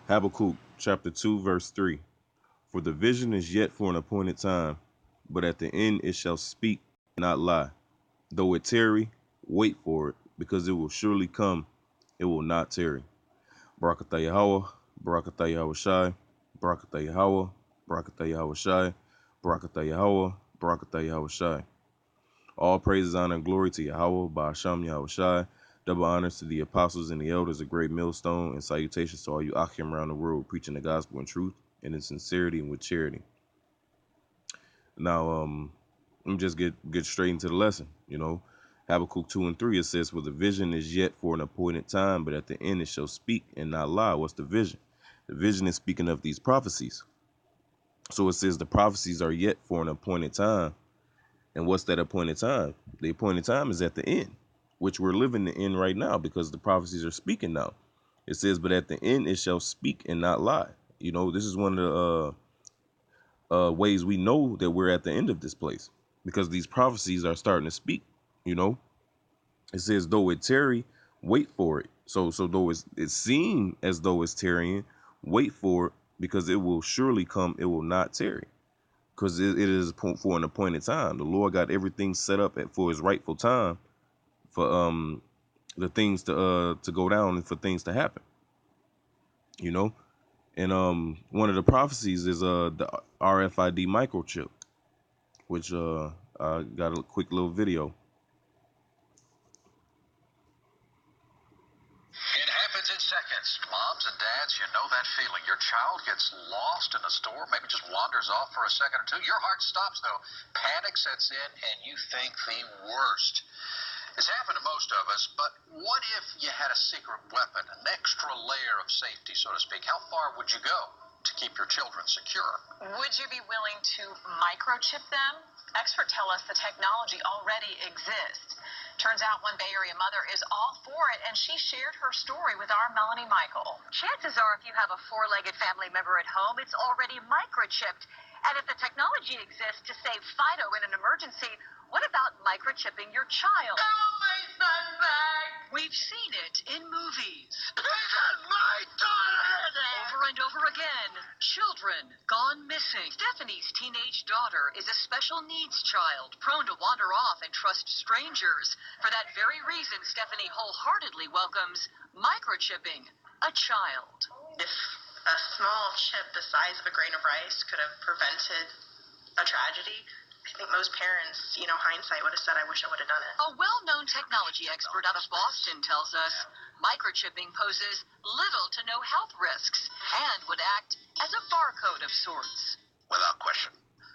Habakkuk chapter 2, verse 3. For the vision is yet for an appointed time, but at the end it shall speak and not lie. Though it tarry, wait for it, because it will surely come, it will not tarry. Barakatah Yahweh, Barakatah Yahweh Shai, Barakatah Yahweh, Barakatah Yahweh Shai, Barakatah Yahweh, Barakatah Yahweh Shai. All praises, honor, and glory to Yahweh, Ba'asham Yahweh Shai. Double honors to the apostles and the elders of Great Millstone, and salutations to all you Achim around the world preaching the gospel in truth and in sincerity and with charity. Now, let me just get straight into the lesson. Habakkuk 2 and 3, it says, for the vision is yet for an appointed time, but at the end it shall speak and not lie. What's the vision? The vision is speaking of these prophecies. So it says the prophecies are yet for an appointed time. And what's that appointed time? The appointed time is at the end, which we're living in right now because the prophecies are speaking now. It says, but at the end it shall speak and not lie. This is one of the ways we know that we're at the end of this place because these prophecies are starting to speak. It says, though it tarry, wait for it. So though it seems as though it's tarrying, wait for it because it will surely come. It will not tarry because it is for an appointed time. The Lord got everything set up for his rightful time for the things to go down and for things to happen. And one of the prophecies is the RFID microchip, which I got a quick little video. It happens in seconds. Moms and dads, you know that feeling. Your child gets lost in a store, maybe just wanders off for a second or two. Your heart stops, though. Panic sets in, and you think the worst. It's happened to most of us, but what if you had a secret weapon, an extra layer of safety, so to speak? How far would you go to keep your children secure? Would you be willing to microchip them? Experts tell us the technology already exists. Turns out one Bay Area mother is all for it, and she shared her story with our Melanie Michael. Chances are if you have a four-legged family member at home, it's already microchipped. And if the technology exists to save Fido in an emergency, what about microchipping your child? Oh, my son back! We've seen it in movies. He got my daughter! Over and over again, children gone missing. Stephanie's teenage daughter is a special needs child, prone to wander off and trust strangers. For that very reason, Stephanie wholeheartedly welcomes microchipping a child. If a small chip the size of a grain of rice could have prevented a tragedy, I think most parents, hindsight would have said, I wish I would have done it. A well-known technology expert out of Boston tells us microchipping poses little to no health risks and would act as a barcode of sorts. Without question.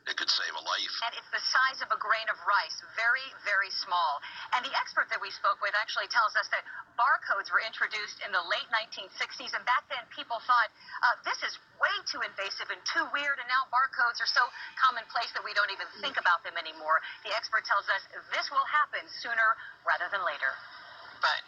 It could save a life. And it's the size of a grain of rice, very, very small. And the expert that we spoke with actually tells us that barcodes were introduced in the late 1960s, and back then people thought, this is way too invasive and too weird, and now barcodes are so commonplace that we don't even think about them anymore. The expert tells us this will happen sooner rather than later. But,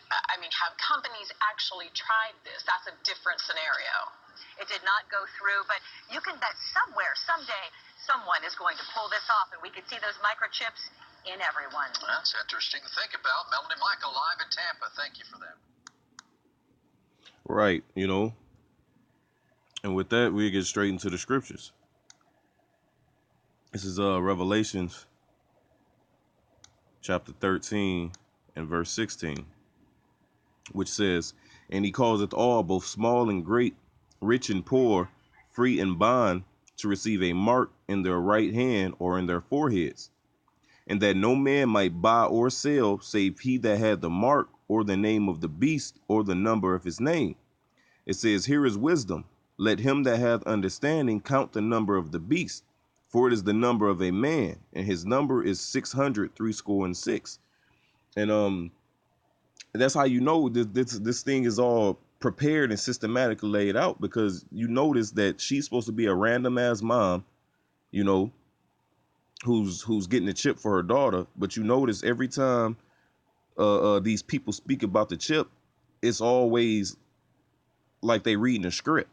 have companies actually tried this? That's a different scenario. It did not go through, but you can bet somewhere, someday, someone is going to pull this off, and we could see those microchips in everyone. That's interesting to think about. Melanie Michael live in Tampa. Thank you for that. Right, And with that, we get straight into the scriptures. This is Revelations chapter 13 and verse 16, which says, and he causeth all, both small and great, rich and poor, free and bond, to receive a mark in their right hand or in their foreheads, and that no man might buy or sell save he that had the mark or the name of the beast or the number of his name. It says, here is wisdom. Let him that hath understanding count the number of the beast, for it is the number of a man, and his number is 666. And that's how you know this thing is all prepared and systematically laid out, because you notice that she's supposed to be a random ass mom, who's getting a chip for her daughter. But you notice every time these people speak about the chip, it's always like they reading a script.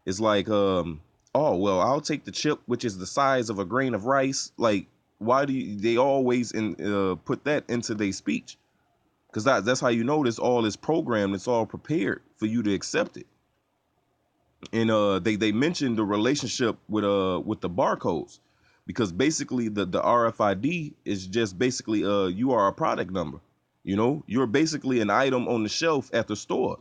It's like, oh, well, I'll take the chip, which is the size of a grain of rice. Like, why do they always put that into their speech? Because that's how you know this all is programmed. It's all prepared for you to accept it. And they mentioned the relationship with the barcodes, because basically the RFID is just basically you are a product number. You know, you're basically an item on the shelf at the store.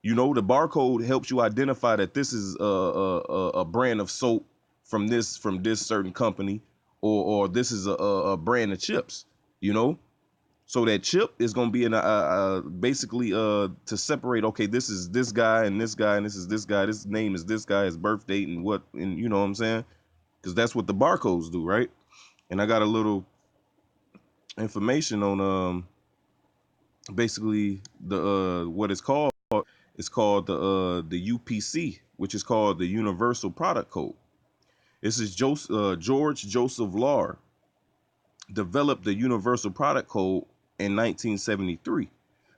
You know, the barcode helps you identify that this is a brand of soap from this certain company, or this is a brand of chips. You know, so that chip is going to be in basically to separate. Okay, this is this guy and this guy and this is this guy. This name is this guy, his birth date and what, and you know what I'm saying? Because that's what the barcodes do, right? And I got a little information on basically the what it's called. It's called the UPC, which is called the Universal Product Code. This is George Joseph Lahr developed the Universal Product Code in 1973.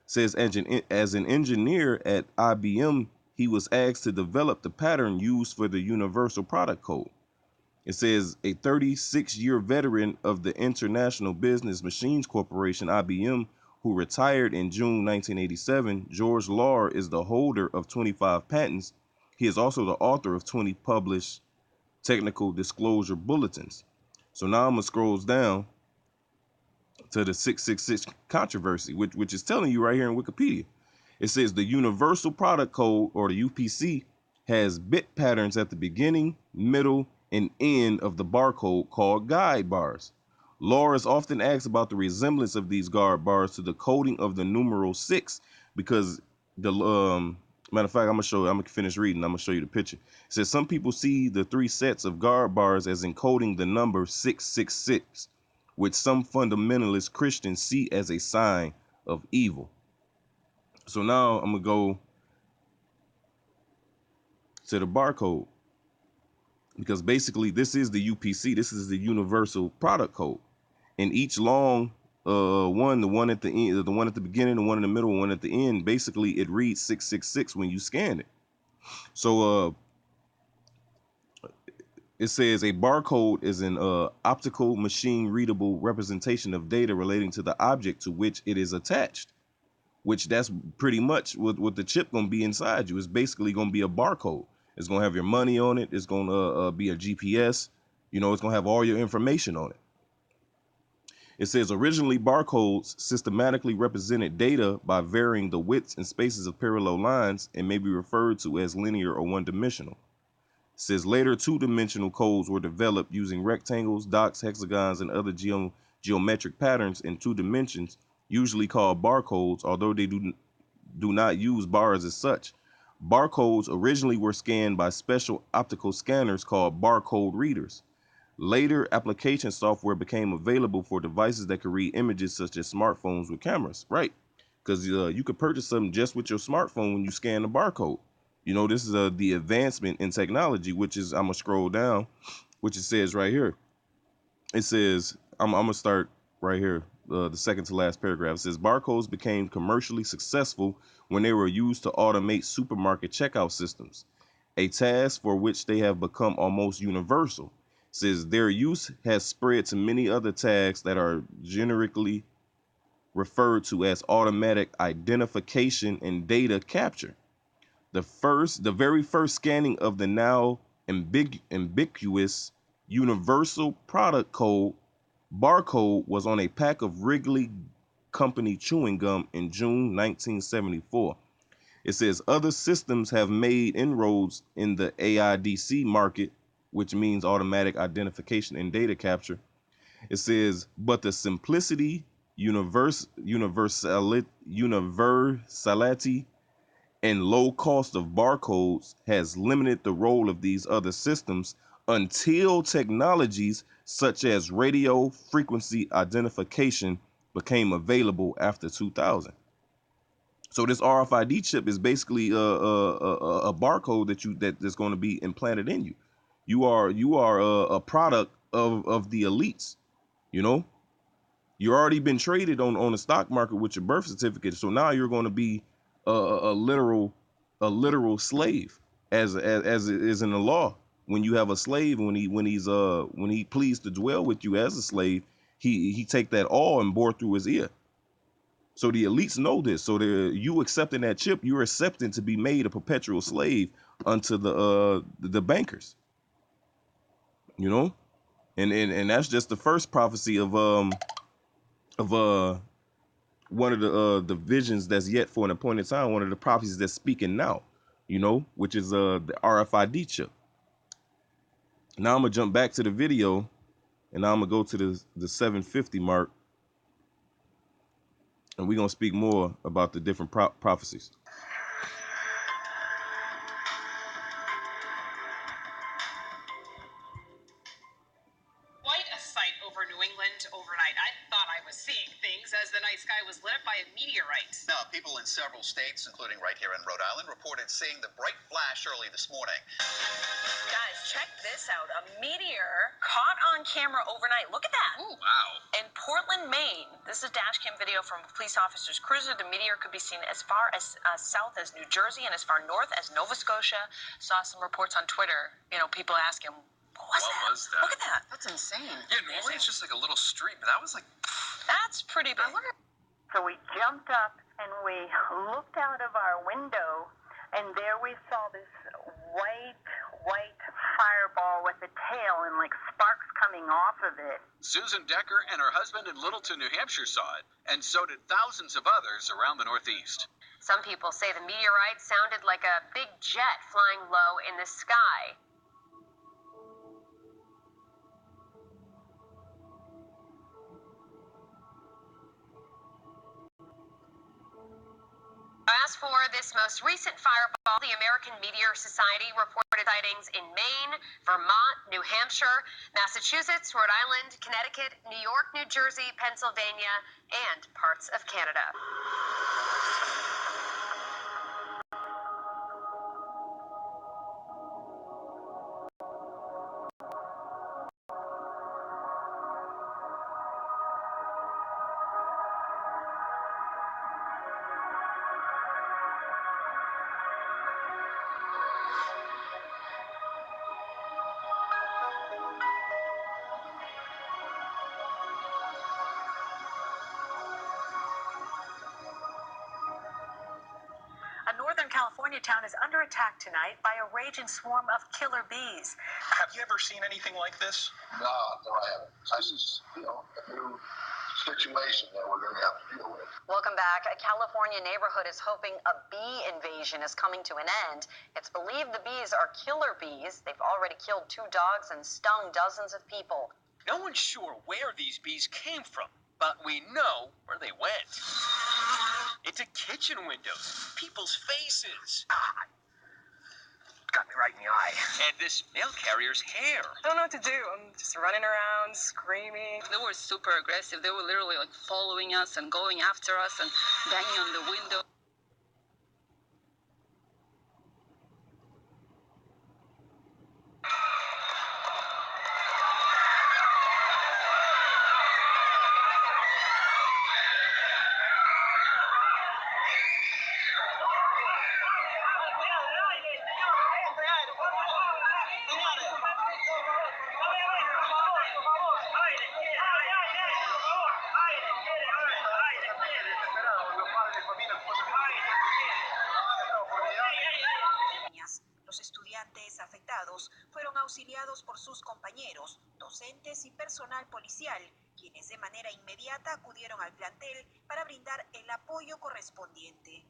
Says as an engineer at IBM, he was asked to develop the pattern used for the Universal Product Code. It says a 36-year veteran of the International Business Machines Corporation, IBM, who retired in June 1987, George Lahr is the holder of 25 patents. He is also the author of 20 published technical disclosure bulletins. So now I'm going to scroll down to the 666 controversy, which is telling you right here in Wikipedia. It says the Universal Product Code, or the UPC, has bit patterns at the beginning, middle, and end of the barcode called guide bars. Lahr is often asked about the resemblance of these guide bars to the coding of the numeral 6, because the matter of fact, I'm gonna finish reading. I'm gonna show you the picture. It says some people see the three sets of guard bars as encoding the number 666, which some fundamentalist Christians see as a sign of evil. So now I'm gonna go to the barcode, because basically this is the UPC. This is the Universal Product Code, and each long one, the one at the end, the one at the beginning, the one in the middle, one at the end, basically it reads 666 when you scan it. So it says a barcode is an optical machine readable representation of data relating to the object to which it is attached, which that's pretty much what the chip gonna be inside you. It's basically gonna be a barcode. It's gonna have your money on it. It's gonna be a GPS. You know, it's gonna have all your information on it. It says originally barcodes systematically represented data by varying the widths and spaces of parallel lines and may be referred to as linear or one-dimensional. It says later two-dimensional codes were developed using rectangles, dots, hexagons, and other geometric patterns in 2 dimensions, usually called barcodes, although they do not use bars as such. Barcodes originally were scanned by special optical scanners called barcode readers. Later, application software became available for devices that could read images such as smartphones with cameras, right? Because you could purchase something just with your smartphone when you scan the barcode. You know, this is the advancement in technology, which is, I'm going to scroll down, which it says right here. It says, I'm going to start right here, the second to last paragraph. It says, barcodes became commercially successful when they were used to automate supermarket checkout systems, a task for which they have become almost universal. It says their use has spread to many other tasks that are generically referred to as automatic identification and data capture. The very first scanning of the now ambiguous Universal Product Code barcode was on a pack of Wrigley Company chewing gum in June 1974. It says other systems have made inroads in the AIDC market, which means automatic identification and data capture. It says, but the simplicity, universality, and low cost of barcodes has limited the role of these other systems until technologies such as radio frequency identification became available after 2000. So this RFID chip is basically a barcode that's going to be implanted in you. You are a product of the elites. You know, you already been traded on the stock market with your birth certificate. So now you're going to be a literal slave, as it is in the law. When you have a slave, when he pleased to dwell with you as a slave, he take that all and bore through his ear. So the elites know this. So you accepting that chip, you're accepting to be made a perpetual slave unto the bankers. You know, and that's just the first prophecy of one of the visions that's yet for an appointed time. One of the prophecies that's speaking now. You know, which is the RFID chip. Now I'm gonna jump back to the video, and now I'm gonna go to the 750 mark, and we're gonna speak more about the different prophecies. Quite a sight over New England overnight. I thought I was seeing things as the night sky was lit up by a meteorite. Now, people in several states, including right here in Rhode Island, reported seeing the bright flash early this morning. Guys, check this out. A meteor caught on camera overnight. Look at that. Ooh, wow. In Portland, Maine, this is dash cam video from a police officer's cruiser. The meteor could be seen as far as south as New Jersey and as far north as Nova Scotia. Saw some reports on Twitter, people asking, what was that? Look at that. That's insane. Yeah, normally it's just like a little street, but that was like... That's pretty big. So we jumped up and we looked out of our window, and there we saw this white fireball with a tail and like sparks coming off of it. Susan Decker and her husband in Littleton, New Hampshire saw it, and so did thousands of others around the Northeast. Some people say the meteorite sounded like a big jet flying low in the sky. As for this most recent fireball, the American Meteor Society reported sightings in Maine, Vermont, New Hampshire, Massachusetts, Rhode Island, Connecticut, New York, New Jersey, Pennsylvania, and parts of Canada. A Northern California town is under attack tonight by a raging swarm of killer bees. Have you ever seen anything like this? No, I haven't. This is, a new situation that we're going to have to deal with. Welcome back. A California neighborhood is hoping a bee invasion is coming to an end. It's believed the bees are killer bees. They've already killed 2 dogs and stung dozens of people. No one's sure where these bees came from, but we know where they went. Into kitchen windows, people's faces. Got me right in the eye. And this mail carrier's hair. I don't know what to do. I'm just running around, screaming. They were super aggressive. They were literally like following us and going after us and banging on the window. Los estudiantes afectados fueron auxiliados por sus compañeros, docentes y personal policial, quienes de manera inmediata acudieron al plantel para brindar el apoyo correspondiente.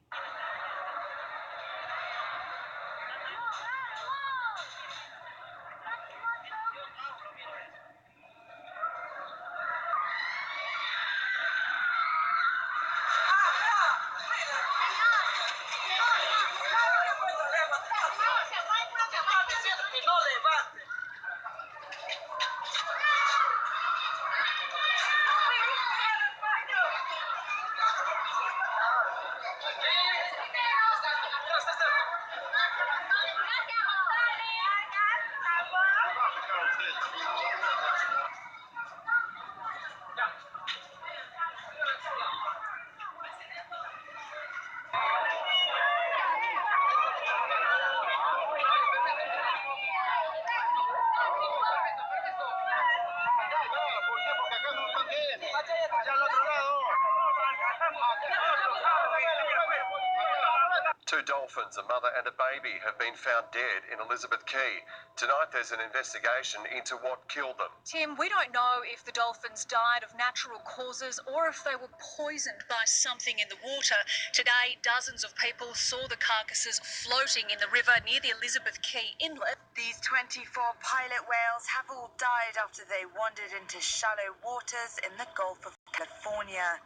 Two dolphins, a mother and a baby, have been found dead in Elizabeth Key. Tonight there's an investigation into what killed them. Tim, we don't know if the dolphins died of natural causes or if they were poisoned by something in the water. Today, dozens of people saw the carcasses floating in the river near the Elizabeth Key inlet. These 24 pilot whales have all died after they wandered into shallow waters in the Gulf of California.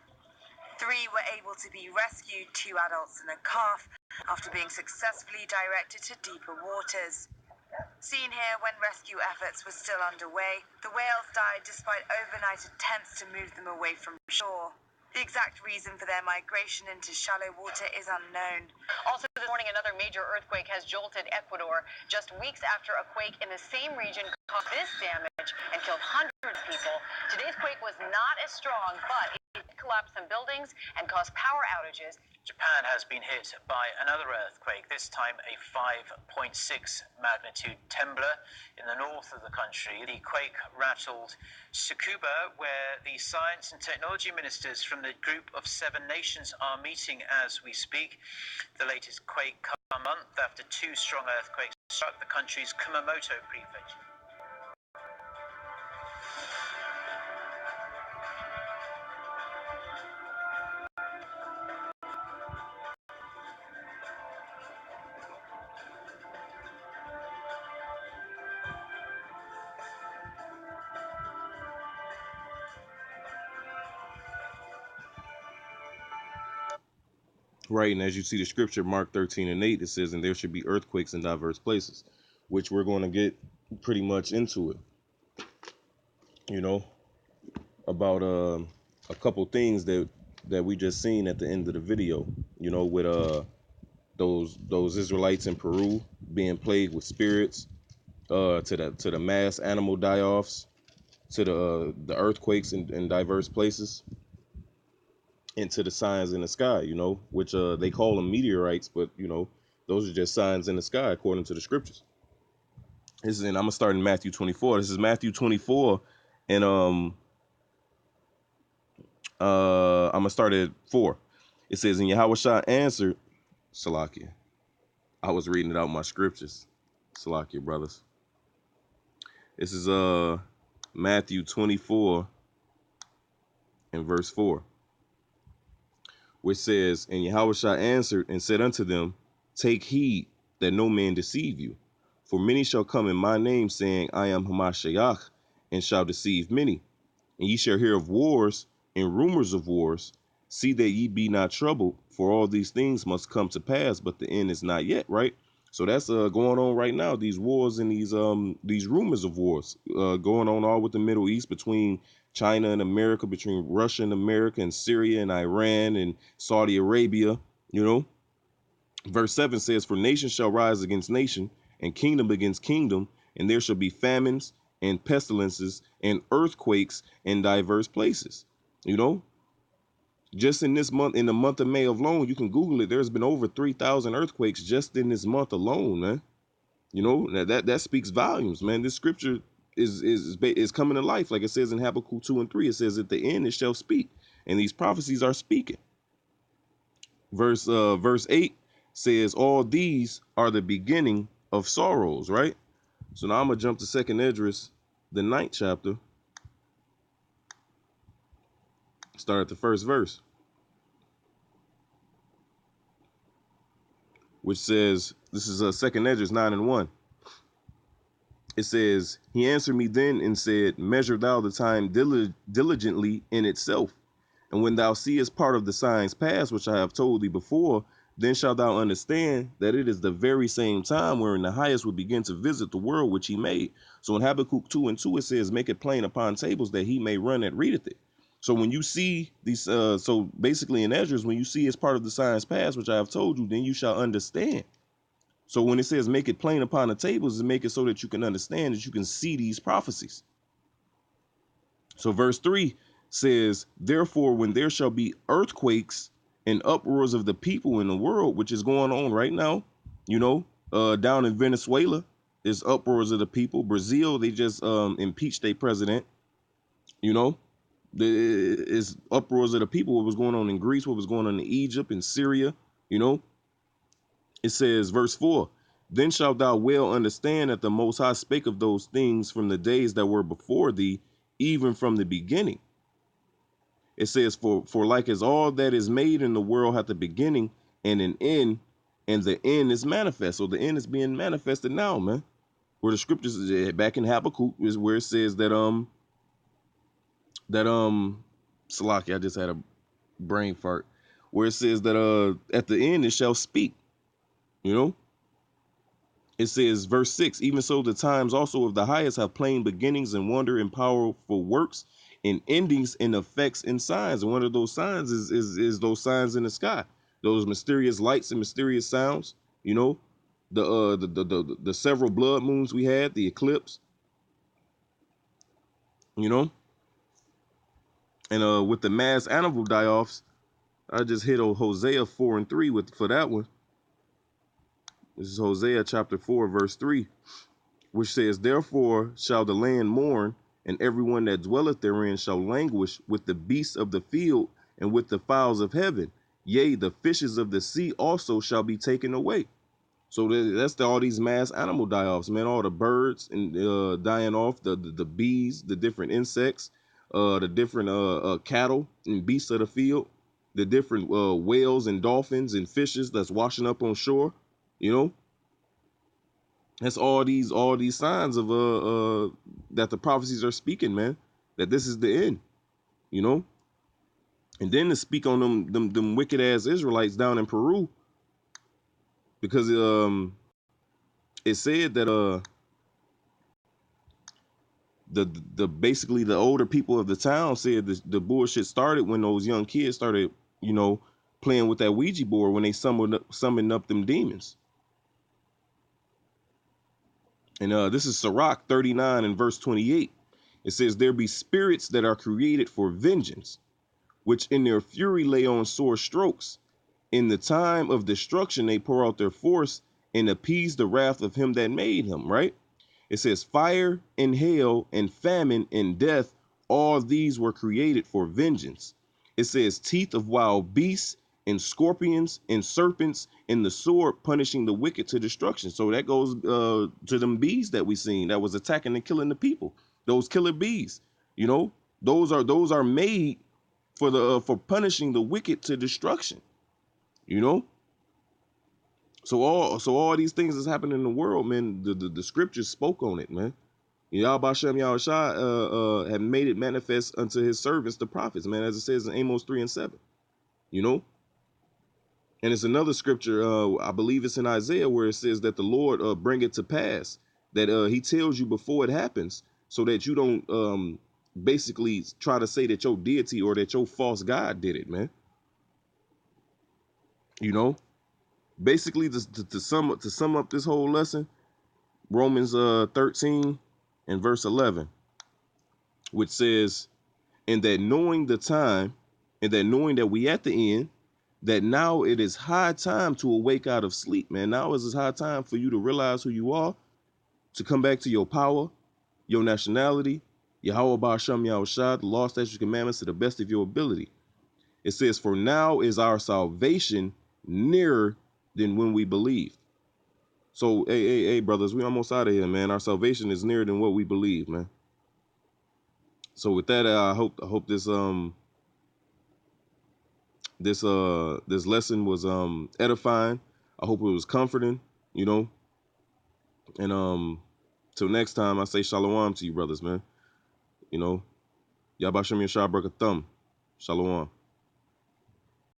3 were able to be rescued, 2 adults and a calf, after being successfully directed to deeper waters. Seen here when rescue efforts were still underway, the whales died despite overnight attempts to move them away from shore. The exact reason for their migration into shallow water is unknown. Also this morning, another major earthquake has jolted Ecuador just weeks after a quake in the same region caused this damage and killed hundreds of people. Today's quake was not as strong, but it collapsed some buildings and caused power outages. Japan has been hit by another earthquake, this time a 5.6 magnitude trembler in the north of the country. The quake rattled Tsukuba, where the science and technology ministers from the group of 7 nations are meeting as we speak. The latest quake comes a month after 2 strong earthquakes struck the country's Kumamoto prefecture. Right, and as you see the scripture, Mark 13:8, it says, and there should be earthquakes in diverse places, which we're going to get pretty much into it, you know, about a couple things that we just seen at the end of the video, you know, with those Israelites in Peru being plagued with spirits, to the mass animal die-offs, to the earthquakes in diverse places, into the signs in the sky, you know, which they call them meteorites, but you know, those are just signs in the sky according to the scriptures. This is, and I'm gonna start in Matthew 24. This is Matthew 24, and I'm gonna start at 4. It says, and Yahushua answered, Salakia. I was reading it out my scriptures. Salakia, brothers. This is Matthew 24 and verse 4. Which says, and Yahushua answered and said unto them, take heed that no man deceive you. For many shall come in my name, saying, I am Hamashiach, and shall deceive many. And ye shall hear of wars and rumors of wars. See that ye be not troubled, for all these things must come to pass, but the end is not yet, right? So that's going on right now, these wars and these rumors of wars going on all with the Middle East, between China and America, between Russia and America, and Syria and Iran and Saudi Arabia, you know. Verse 7 says, for nation shall rise against nation, and kingdom against kingdom, and there shall be famines and pestilences and earthquakes in diverse places. You know, just in this month, in the month of May alone, you can Google it. There's been over 3,000 earthquakes just in this month alone, man. You know, that speaks volumes, man. This scripture is coming to life, like it says in Habakkuk 2 and 3. It says, at the end it shall speak, and these prophecies are speaking. Verse 8 says, all these are the beginning of sorrows, right? So now I'm gonna jump to 2nd Esdras, the 9th chapter. Start at the 1st verse, which says, this is 2nd Esdras 9 and 1. It says, he answered me then and said, measure thou the time diligently in itself. And when thou seest part of the signs past, which I have told thee before, then shalt thou understand that it is the very same time wherein the highest will begin to visit the world which he made. So in Habakkuk 2 and 2, it says, make it plain upon tables that he may run that readeth it. So when you see these, so basically in Esdras, when you see as part of the signs past, which I have told you, then you shall understand. So when it says make it plain upon the tables, is make it so that you can understand, that you can see these prophecies. So verse 3 says, therefore, when there shall be earthquakes and uproars of the people in the world, which is going on right now, you know, down in Venezuela, there's uproars of the people. Brazil, they just impeached their president, you know. Is uproars of the people, what was going on in Greece, what was going on in Egypt and Syria, you know. It says, verse 4, then shalt thou well understand that the Most High spake of those things from the days that were before thee, even from the beginning. It says, for like as all that is made in the world hath a beginning and an end, and the end is manifest. So the end is being manifested now, man. Where the scriptures back in Habakkuk is where it says that Salaki, I just had a brain fart, where it says that at the end it shall speak, you know. It says, verse 6, even so the times also of the highest have plain beginnings and wonder and powerful works and endings and effects and signs. And one of those signs is those signs in the sky, those mysterious lights and mysterious sounds, you know, the several blood moons we had, the eclipse, you know. And with the mass animal die-offs, I just hit Hosea 4 and 3 for that one. This is Hosea chapter 4, verse 3, which says, therefore shall the land mourn, and everyone that dwelleth therein shall languish with the beasts of the field and with the fowls of heaven. Yea, the fishes of the sea also shall be taken away. So that's all these mass animal die-offs, man. All the birds and dying off, the bees, the different insects, the different cattle and beasts of the field, the different whales and dolphins and fishes that's washing up on shore. You know, that's all these signs of that the prophecies are speaking, man, that this is the end, you know. And then to speak on them wicked ass Israelites down in Peru, because it said that the basically the older people of the town said the bullshit started when those young kids started, you know, playing with that Ouija board when they summoned up them demons. And this is Sirach 39 and verse 28. It says, there be spirits that are created for vengeance, which in their fury lay on sore strokes. In the time of destruction, they pour out their force and appease the wrath of him that made him, right? It says, fire and hail and famine and death, all these were created for vengeance. It says, teeth of wild beasts and scorpions and serpents and the sword punishing the wicked to destruction. So that goes to them bees that we seen that was attacking and killing the people. Those killer bees, you know, those are made for punishing the wicked to destruction, you know. So all these things that's happening in the world, man, the scriptures spoke on it, man. Yahweh Hashem Yahushua have made it manifest unto his servants, the prophets, man, as it says in Amos 3 and 7, you know. And it's another scripture, I believe it's in Isaiah, where it says that the Lord bring it to pass, that he tells you before it happens, so that you don't basically try to say that your deity or that your false god did it, man. You know, basically to sum up this whole lesson, Romans 13 and verse 11, which says, and that knowing the time, and that knowing that we at the end, that now it is high time to awake out of sleep, man. Now is high time for you to realize who you are, to come back to your power, your nationality, Yahweh Ba'Shem Yahushua, the law, statutes, commandments to the best of your ability. It says, for now is our salvation nearer than when we believed. So, hey, brothers, we almost out of here, man. Our salvation is nearer than what we believe, man. So with that, I hope this this lesson was edifying. I hope it was comforting, you know. And till next time, I say shalom to you, brothers, man. You know, Yabashim Yashar Brakathum. Shalom.